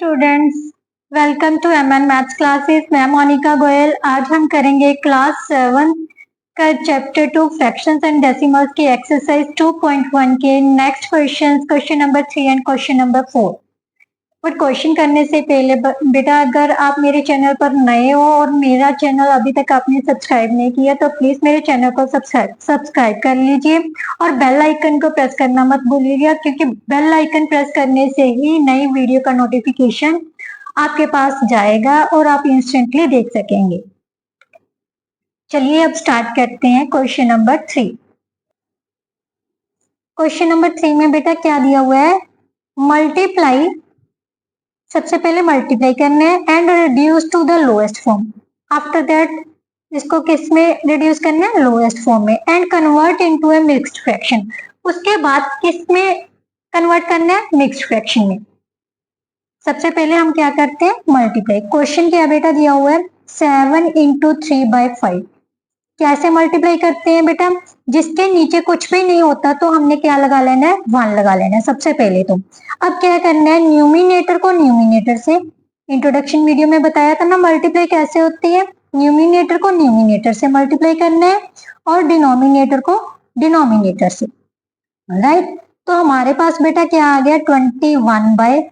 Students, welcome to MN maths classes. मैं मोनिका गोयल। आज हम करेंगे क्लास 7 का चैप्टर 2 फ्रैक्शंस एंड डेसिमल्स की एक्सरसाइज 2.1 के next question number 3 and question number 4। But question करने से पहले बेटा, अगर आप मेरे चैनल पर नए हो और मेरा चैनल अभी तक आपने सब्सक्राइब नहीं किया तो प्लीज मेरे चैनल को सब्सक्राइब कर लीजिए और बेल आइकन को प्रेस करना मत भूलिएगा, क्योंकि बेल आइकन प्रेस करने से ही नई वीडियो का नोटिफिकेशन आपके पास जाएगा और आप इंस्टेंटली देख सकेंगे। चलिए अब स्टार्ट करते हैं क्वेश्चन नंबर 3। क्वेश्चन नंबर 3 में बेटा क्या दिया हुआ है? मल्टीप्लाई, सबसे पहले मल्टीप्लाई करना है and reduce to the lowest form. After that इसको किस में रिड्यूस करना है? लोएस्ट फॉर्म में। And convert into a mixed fraction, उसके बाद किस में कन्वर्ट करना है? मिक्स्ड फ्रैक्शन में। सबसे पहले हम क्या करते हैं? मल्टीप्लाई। क्वेश्चन क्या बेटा दिया हुआ है? 7 इंटू 3/5। कैसे मल्टीप्लाई करते हैं बेटा? जिसके नीचे कुछ भी नहीं होता तो हमने क्या लगा लेना है? 1 लगा लेना है सबसे पहले। तो अब क्या करना है? न्यूमिनेटर को न्यूमिनेटर से, इंट्रोडक्शन वीडियो में बताया था ना मल्टीप्लाई कैसे होती है। न्यूमिनेटर को न्यूमिनेटर से मल्टीप्लाई करना है और डिनोमिनेटर को डिनोमिनेटर से। राइट, तो हमारे पास बेटा क्या आ गया? 21/5।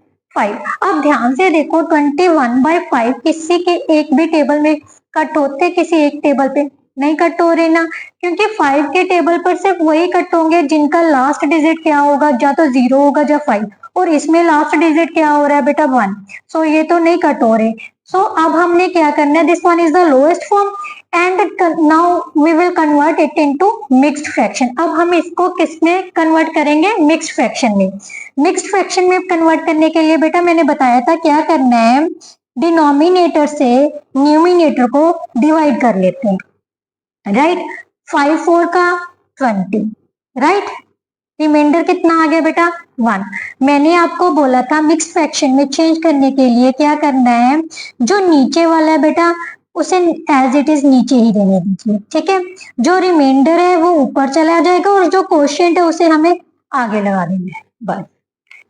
अब ध्यान से देखो, 21/5 किसी के एक भी टेबल में कट होते, किसी एक टेबल पे नहीं कट हो रहे ना, क्योंकि 5 के टेबल पर सिर्फ वही कट होंगे जिनका लास्ट डिजिट क्या होगा? या तो 0 होगा या 5, और इसमें लास्ट डिजिट क्या हो रहा है बेटा? 1। सो ये तो नहीं कट हो रहे। सो अब हमने क्या करना है? This one is the lowest form and now we will convert it into mixed fraction. अब हम इसको किस में कन्वर्ट करेंगे? मिक्स्ड फ्रैक्शन में। मिक्स्ड फ्रैक्शन में कन्वर्ट करने के लिए बेटा मैंने बताया था क्या करना है? डिनोमिनेटर से न्यूमिनेटर को डिवाइड कर लेते हैं। राइट, 5 4 का 20। राइट, रिमाइंडर कितना आ गया बेटा? 1। मैंने आपको बोला था मिक्स फ्रैक्शन में चेंज करने के लिए क्या करना है? जो नीचे वाला है बेटा उसे एज इट इज नीचे ही रहने दीजिए, ठीक है। जो रिमाइंडर है वो ऊपर चला जाएगा और जो क्वोशिएंट है उसे हमें आगे लगा देना है। बस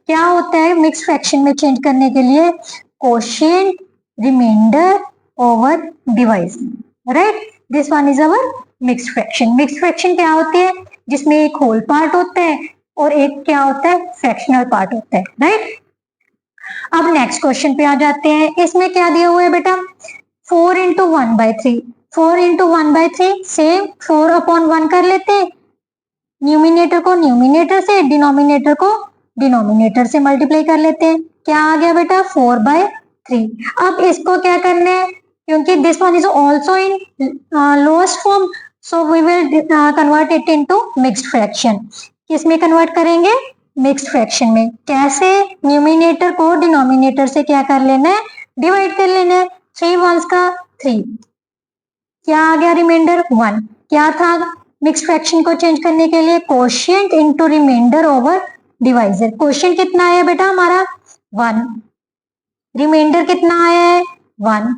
क्या होता है मिक्स फ्रैक्शन में चेंज करने के लिए? Quotient remainder over divisor. Right, this one is our mixed fraction. Mixed fraction क्या होती है? जिसमें एक होल पार्ट होता है और एक क्या होता है? फ्रैक्शनल पार्ट होता है। राइट, अब नेक्स्ट क्वेश्चन पे आ जाते हैं। इसमें क्या दिया हुआ है बेटा? 4 इंटू 1/3। 4 इंटू 1/3 सेम 4/1 कर लेते हैं। न्यूमिनेटर को न्यूमिनेटर से, डिनोमिनेटर को डिनोमिनेटर से मल्टीप्लाई कर लेते हैं। क्या आ गया बेटा? 4/3। अब इसको क्या करना है? क्योंकि this one is also in lowest form, so we will convert it into mixed fraction. किस में कन्वर्ट करेंगे? मिक्स्ड फ्रैक्शन में। कैसे? न्यूमिनेटर को डिनोमिनेटर से क्या कर लेना है? डिवाइड कर लेना है। 3 1s का 3। क्या आ गया? रिमाइंडर 1। क्या था मिक्स्ड फ्रैक्शन को चेंज करने के लिए? Quotient into remainder over divisor. Quotient कितना आया बेटा हमारा? 1। रिमाइंडर कितना आया है? 1।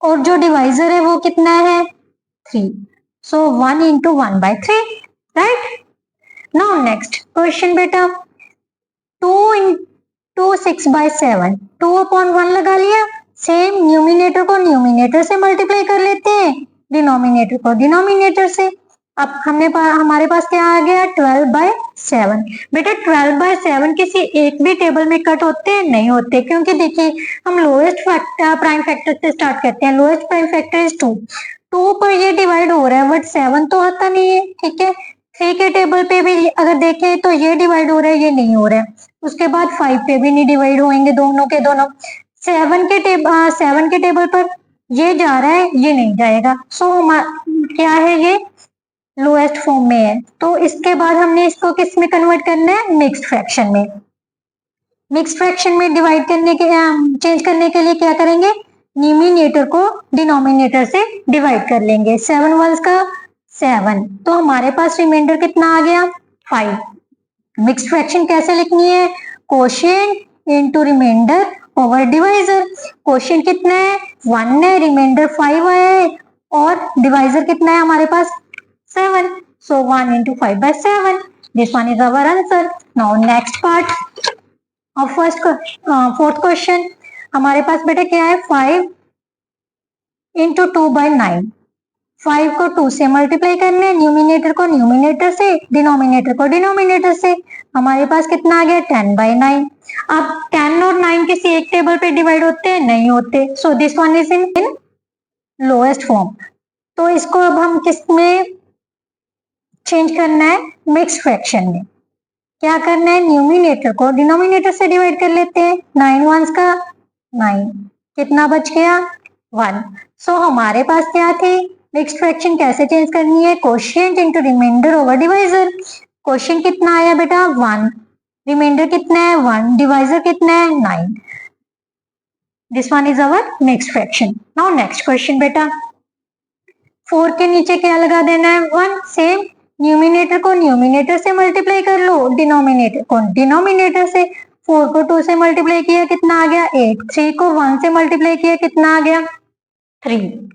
और जो डिवाइजर है वो कितना है? 3। सो 1 into 1/3। Right, now next question बेटा, 2 इंटू 6/7। 2/1 लगा लिया। सेम न्यूमिनेटर को न्यूमिनेटर से मल्टीप्लाई कर लेते हैं, डिनोमिनेटर को डिनोमिनेटर से। अब हमारे पास क्या आ गया? 12/7। बेटा 12/7 किसी एक भी टेबल में कट होते हैं? नहीं होते, क्योंकि देखिए हम लोएस्ट प्राइम फैक्टर से स्टार्ट करते हैं। Lowest prime factor is 2। 2 पर ये डिवाइड हो रहा है बट 7 तो आता नहीं है, ठीक है। 3 के टेबल पे भी अगर देखें तो ये डिवाइड हो रहा है, ये नहीं हो रहा है। उसके बाद 5 पे भी नहीं डिवाइड होंगे, दोनों के दोनों। 7 के टेबल पर ये जा रहा है, ये नहीं जाएगा। सो क्या है? ये लोएस्ट फॉर्म में है। तो इसके बाद हमने इसको किस में कन्वर्ट करना है? मिक्स्ड फ्रैक्शन में। मिक्स्ड फ्रैक्शन में डिवाइड करने के चेंज करने के लिए क्या करेंगे? न्यूमिनेटर को डिनोमिनेटर से डिवाइड कर लेंगे। 7 1s का 7। तो हमारे पास रिमाइंडर कितना आ गया? 5। मिक्स्ड फ्रैक्शन कैसे लिखनी है? Quotient into remainder over divisor. Quotient कितना है? 1 है, रिमाइंडर 5 आया है और डिवाइजर कितना है हमारे पास? 7. So 1 into 5/7. This one is our answer. Now next part. और फोर्थ क्वेश्चन हमारे पास बेटा क्या है, 5 इंटू 2/9। 5 को 2 से मल्टीप्लाई करना है, न्यूमिनेटर को न्यूमिनेटर से, डिनोमिनेटर को डिनोमिनेटर से। हमारे पास कितना आ गया, 10/9। अब 10 और 9 किसी एक टेबल पे डिवाइड होते हैं, नहीं होते, सो this one is in lowest form. तो इसको अब हम किस में चेंज करना है, मिक्स फ्रैक्शन में। क्या करना है, न्यूमिनेटर को डिनोमिनेटर से डिवाइड कर लेते हैं। 9 वंस का 9, कितना बच गया, 1। सो हमारे पास क्या थी, मिक्स्ड फ्रैक्शन कैसे चेंज करनी है, quotient into remainder over divisor. Quotient कितना आया बेटा, 1, रिमाइंडर कितना है 1, डिवाइजर कितना है 9। This one is our mixed fraction. Now next question बेटा, 4 के नीचे क्या लगा देना है, 1। सेम, न्यूमिनेटर को न्यूमिनेटर से मल्टीप्लाई कर लो, डिनोमिनेटर को डिनोमिनेटर से। 4 को 2 से मल्टीप्लाई किया, कितना आ गया 8। 3 को 1 से मल्टीप्लाई किया, कितना आ गया 3।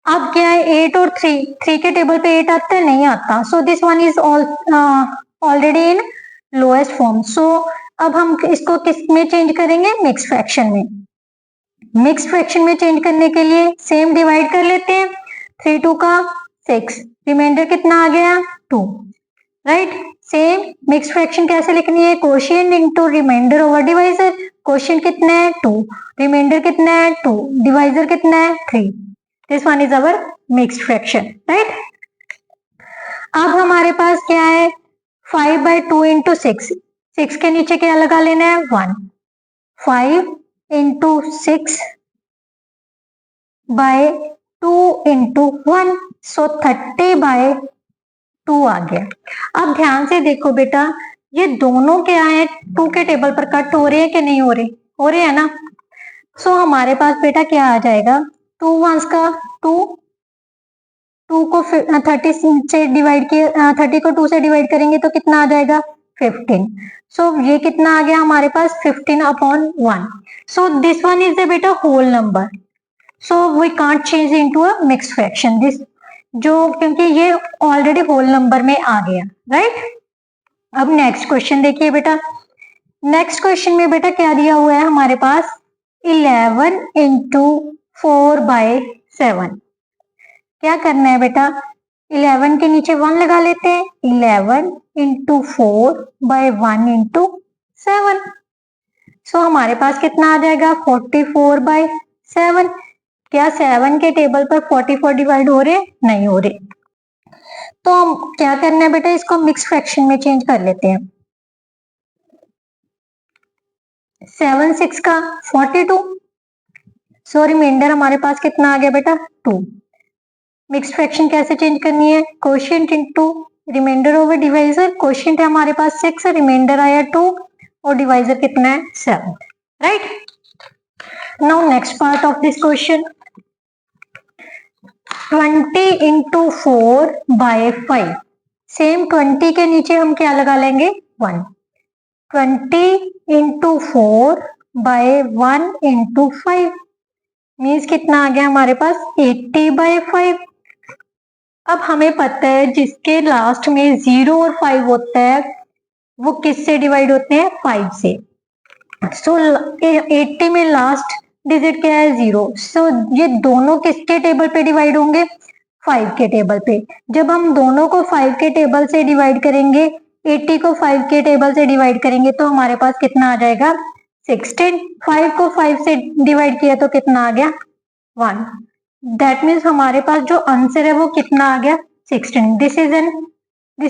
अब क्या है, 8 और 3 के टेबल पे 8 आता है, नहीं आता, so this one is already in lowest form. So अब हम इसको किस में चेंज करेंगे, मिक्स फ्रैक्शन में। मिक्स फ्रैक्शन में चेंज करने के लिए सेम डिवाइड कर लेते हैं, 3 2 का 6, रिमाइंडर कितना आ गया 2, राइट। सेम मिक्स फ्रैक्शन कैसे लिखनी है, quotient into remainder over divisor. Quotient कितना है 2, रिमाइंडर कितना है 2, डिवाइजर कितना है 3। This one is our mixed fraction, right. अब हमारे पास क्या है, 5/2 इंटू 6 के नीचे क्या लगा लेना है 1। 5 इंटू 6 बाय 2 इंटू 1, सो 30/2 आ गया। अब ध्यान से देखो बेटा, ये दोनों क्या है, 2 के टेबल पर कट हो रहे हैं कि नहीं हो रहे, हो रहे हैं ना। सो हमारे पास बेटा क्या आ जाएगा, 2 वंस का 2, 2 को 30 से डिवाइड किया, 30 को 2 से डिवाइड करेंगे तो कितना आ जाएगा 15। सो ये कितना आ गया हमारे पास 15/1। So this one is the बेटा whole number, so we can't change into a mixed fraction this, जो क्योंकि ये ऑलरेडी होल नंबर में आ गया, राइट। अब नेक्स्ट क्वेश्चन देखिए बेटा, नेक्स्ट क्वेश्चन में बेटा क्या दिया हुआ है हमारे पास, 11 इंटू 4/7। क्या करना है बेटा, 11 के नीचे 1 लगा लेते हैं, 11 इंटू 4/1 इंटू 7। सो हमारे पास कितना आ जाएगा 44/7। क्या 7 के टेबल पर 44 डिवाइड हो रहे, नहीं हो रहे, तो हम क्या करना है बेटा, इसको मिक्स फ्रैक्शन में चेंज कर लेते हैं। 7 6 का 42, सो रिमाइंडर हमारे पास कितना आ गया बेटा 2। मिक्स फ्रैक्शन कैसे चेंज करनी है, quotient into remainder over divisor. Quotient है हमारे पास 6, रिमाइंडर आया 2 और डिवाइजर कितना है 7, right. Now next part of this question, 20 into 4/5। Same 20 के नीचे हम क्या लगा लेंगे 1। 20 इंटू 4/1 इंटू 5 मीन्स कितना आ गया हमारे पास 80/5। अब हमें पता है जिसके लास्ट में 0 और 5 होता है वो किससे डिवाइड होते हैं, 5 से। सो 80 में लास्ट डिजिट क्या है 0, सो ये दोनों किसके टेबल पे डिवाइड होंगे, 5 के टेबल पे। जब हम दोनों को 5 के टेबल से डिवाइड करेंगे, 80 को 5 के टेबल से डिवाइड करेंगे तो हमारे पास कितना आ जाएगा 16। 5 को 5 से डिवाइड किया तो कितना आ गया 1। दैट मीन्स हमारे पास जो आंसर है वो कितना आ गया 16। This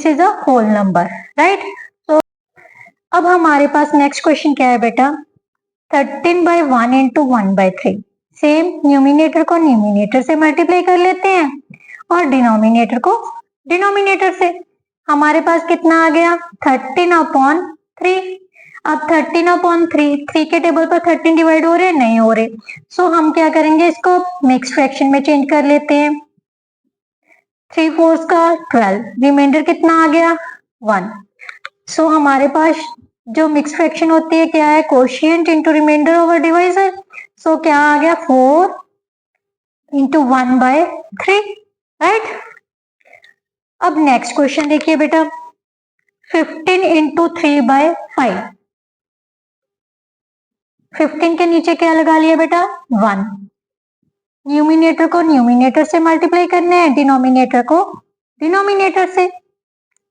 is a whole number, right. तो अब हमारे पास नेक्स्ट क्वेश्चन क्या है बेटा, 13/1 इंटू 1/3। सेम न्यूमिनेटर को न्यूमिनेटर से मल्टीप्लाई कर लेते हैं और डिनोमिनेटर को डिनोमिनेटर से। हमारे पास कितना आ गया 13/3। अब 13/3, 3 के टेबल पर 13 डिवाइड हो रहे हैं, नहीं हो रहे, सो हम क्या करेंगे, इसको मिक्स फ्रैक्शन में चेंज कर लेते हैं। 3 4 का 12, रिमाइंडर कितना आ गया 1। सो हमारे पास जो मिक्स फ्रैक्शन होती है क्या है, quotient into remainder over divisor. So क्या आ गया 4 इंटू 1/3, राइट। अब नेक्स्ट क्वेश्चन देखिए बेटा, 15 इंटू 3/5। 15 के नीचे क्या लगा लिया बेटा 1। न्यूमिनेटर को न्यूमिनेटर से मल्टीप्लाई करना है, डिनोमिनेटर को डिनोमिनेटर से,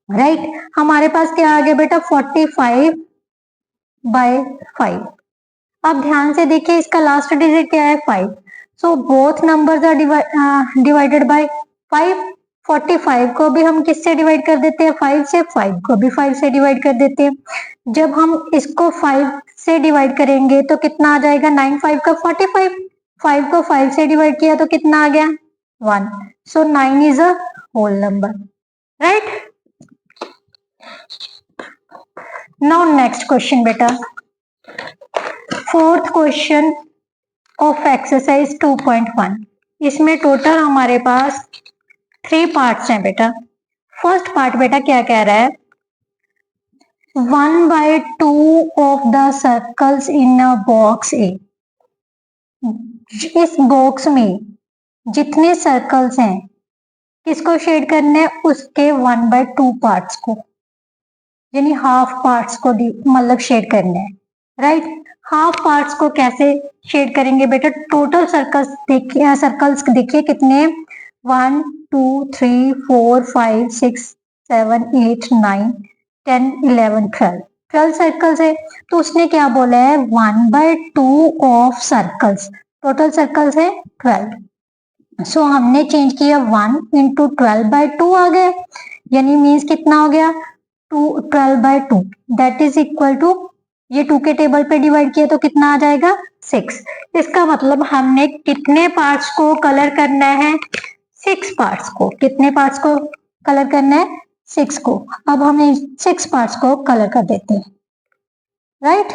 राइट। हमारे पास क्या आ गया बेटा 45/5। अब ध्यान से देखिए इसका लास्ट डिजिट क्या है 5। So both numbers are divided by 5। 45 को भी हम किससे डिवाइड कर देते हैं 5 से, 5 को भी 5 से डिवाइड कर देते हैं। जब हम इसको 5 से डिवाइड करेंगे तो कितना आ जाएगा 9 5 का 45। 5 को 5 से डिवाइड किया तो कितना आ गया 1। So 9 is a whole number, right. Now next question बेटा, फोर्थ क्वेश्चन ऑफ एक्सरसाइज 2.1। इसमें टोटल हमारे पास 3 पार्ट्स हैं बेटा। फर्स्ट पार्ट बेटा क्या कह रहा है 1/2 of the circles in a box A. इस बॉक्स में जितने सर्कल्स हैं किसको शेड करना है उसके 1/2 पार्ट्स को, यानी हाफ पार्ट्स को मतलब शेड करना है, राइट। हाफ पार्ट्स को कैसे शेड करेंगे बेटा, टोटल सर्कल्स देखिए कितने 1 2 3 4 5 6 7 8 9 10 11 12 सर्कल्स है। तो उसने क्या बोला है 1/2 ऑफ सर्कल्स, टोटल सर्कल्स है 12। सो हमने चेंज किया 1 इंटू 12/2 आ गया, यानी मीन्स कितना हो गया 12/2 दैट इज इक्वल टू, ये 2 के टेबल पे डिवाइड किया तो कितना आ जाएगा 6। इसका मतलब हमने कितने पार्ट्स को कलर करना है 6 पार्ट्स को। कितने पार्ट्स को कलर करना है 6 को। अब हम 6 पार्ट्स को कलर कर देते हैं, राइट।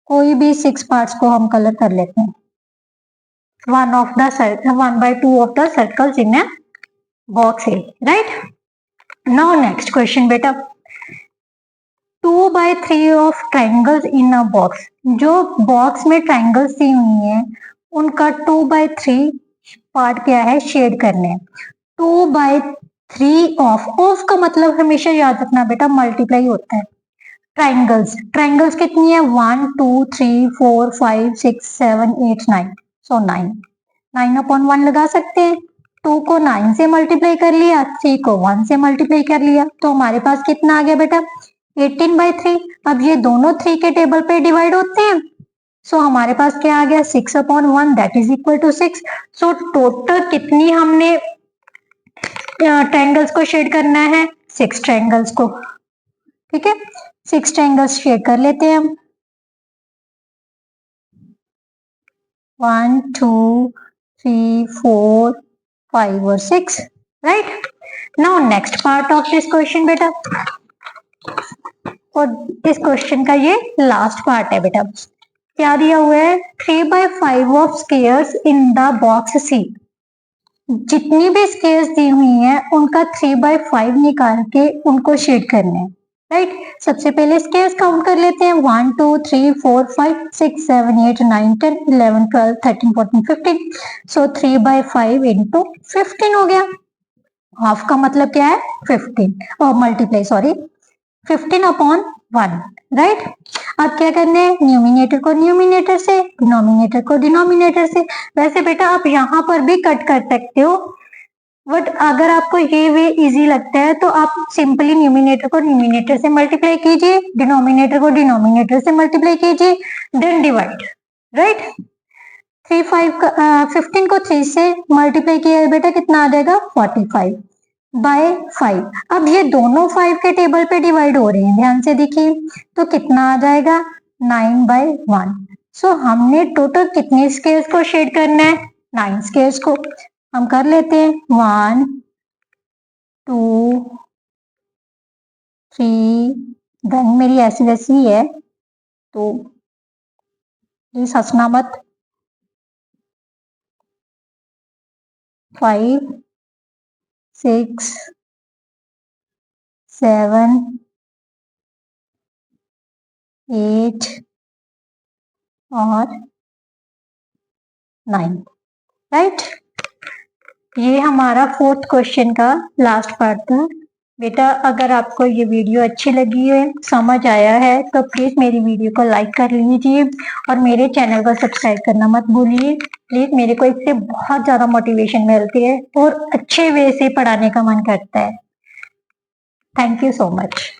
कोई भी 6 पार्ट्स को हम कलर कर लेते हैं। 1/2 of the circles in a box A, right? Now next question बेटा, 2/3 of triangles in a box। जो बॉक्स में ट्राइंगल्स दी हुई हैं उनका 2/3 पार्ट क्या है शेड करने हैं। 2/3 ऑफ का मतलब हमेशा याद रखना बेटा मल्टीप्लाई होता है। ट्राइंगल्स कितनी है 1 2 3 4 5 6 7 8 9। सो 9/1 लगा सकते हैं। 2 को 9 से मल्टीप्लाई कर लिया, 3 को 1 से मल्टीप्लाई कर लिया, तो हमारे पास कितना आ गया बेटा 18/3। अब ये दोनों 3 के टेबल पे डिवाइड होते हैं, सो हमारे पास क्या आ गया 6/1 that is equal to 6। So total कितनी हमने ट्रायंगल्स को शेड करना है 6 ट्रायंगल्स को, ठीक है। 6 ट्रायंगल्स शेड कर लेते हैं हम, 1 2 3 4 5 और 6, right. Now next part of this question बेटा, और इस क्वेश्चन का ये लास्ट पार्ट है बेटा। क्या दिया हुआ है 3/5 of squares in the box C. जितनी भी स्क्वायर्स दी हुई हैं उनका 3/5 निकाल के उनको शेड करना है, राइट। सबसे पहले स्क्वायर्स काउंट कर लेते हैं 1 2 3 4 5 6 7 8 9 10 11 12 13 14 15। सो 3/5 इंटू 15 हो गया। हाफ का मतलब क्या है 15 और मल्टीप्लाई 15/1, राइट। अब क्या करना है न्यूमिनेटर को न्यूमिनेटर से, डिनोमिनेटर को डिनोमिनेटर से। वैसे बेटा आप यहाँ पर भी कट कर सकते हो, बट अगर आपको ये वे इजी लगता है तो आप सिंपली न्यूमिनेटर को न्यूमिनेटर से मल्टीप्लाई कीजिए, डिनोमिनेटर को डिनोमिनेटर से मल्टीप्लाई कीजिए, देन डिवाइड, राइट। 15 को 3 से मल्टीप्लाई किया है बेटा कितना आ जाएगा 45/5। अब ये दोनों 5 के टेबल पे डिवाइड हो रहे हैं, ध्यान से देखिए, तो कितना आ जाएगा 9/1। सो हमने टोटल कितने स्क्वायर्स को शेड करना है 9 स्क्वायर्स को। हम कर लेते हैं 1 2 3, गन मेरी ऐसी वैसी ही है तो प्लीज हंसना मत। 5 6 7 8 और 9, राइट। ये हमारा फोर्थ क्वेश्चन का लास्ट पार्ट था। बेटा अगर आपको ये वीडियो अच्छी लगी है, समझ आया है, तो प्लीज मेरी वीडियो को लाइक कर लीजिए और मेरे चैनल को सब्सक्राइब करना मत भूलिए। प्लीज मेरे को इससे बहुत ज्यादा मोटिवेशन मिलती है और अच्छे वे से पढ़ाने का मन करता है। Thank you so much.